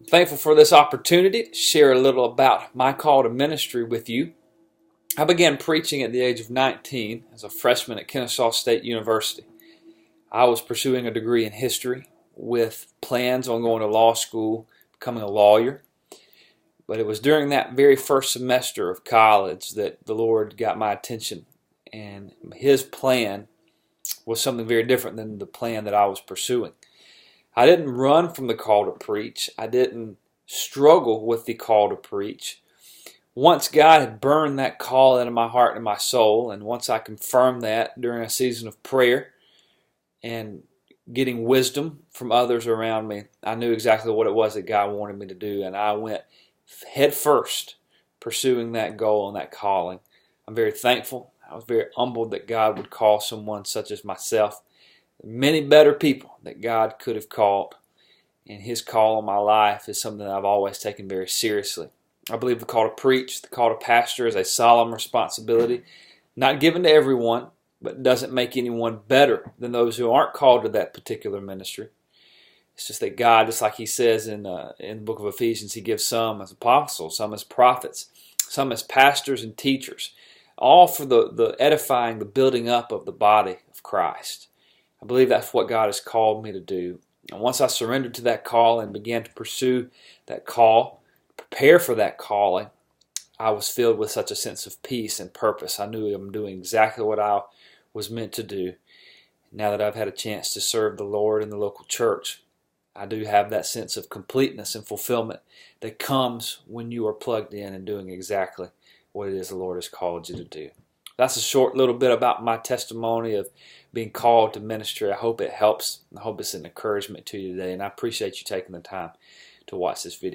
I'm thankful for this opportunity to share a little about my call to ministry with you. I began preaching at the age of 19 as a freshman at Kennesaw State University. I was pursuing a degree in history with plans on going to law school, becoming a lawyer. But it was during that very first semester of college that the Lord got my attention, and His plan was something very different than the plan that I was pursuing. I didn't run from the call to preach. I didn't struggle with the call to preach. Once God had burned that call into my heart and my soul, and once I confirmed that during a season of prayer and getting wisdom from others around me, I knew exactly what it was that God wanted me to do, and I went head first pursuing that goal and that calling. I'm very thankful. I was very humbled that God would call someone such as myself. Many better people that God could have called, and His call on my life is something that I've always taken very seriously. I believe the call to preach, the call to pastor is a solemn responsibility, not given to everyone, but doesn't make anyone better than those who aren't called to that particular ministry. It's just that God, just like He says in the book of Ephesians, He gives some as apostles, some as prophets, some as pastors and teachers, all for the edifying, the building up of the body of Christ. I believe that's what God has called me to do. And once I surrendered to that call and began to pursue that call, prepare for that calling, I was filled with such a sense of peace and purpose. I knew I'm doing exactly what I was meant to do. Now that I've had a chance to serve the Lord in the local church, I do have that sense of completeness and fulfillment that comes when you are plugged in and doing exactly what it is the Lord has called you to do. That's a short little bit about my testimony of being called to ministry. I hope it helps. I hope it's an encouragement to you today, and I appreciate you taking the time to watch this video.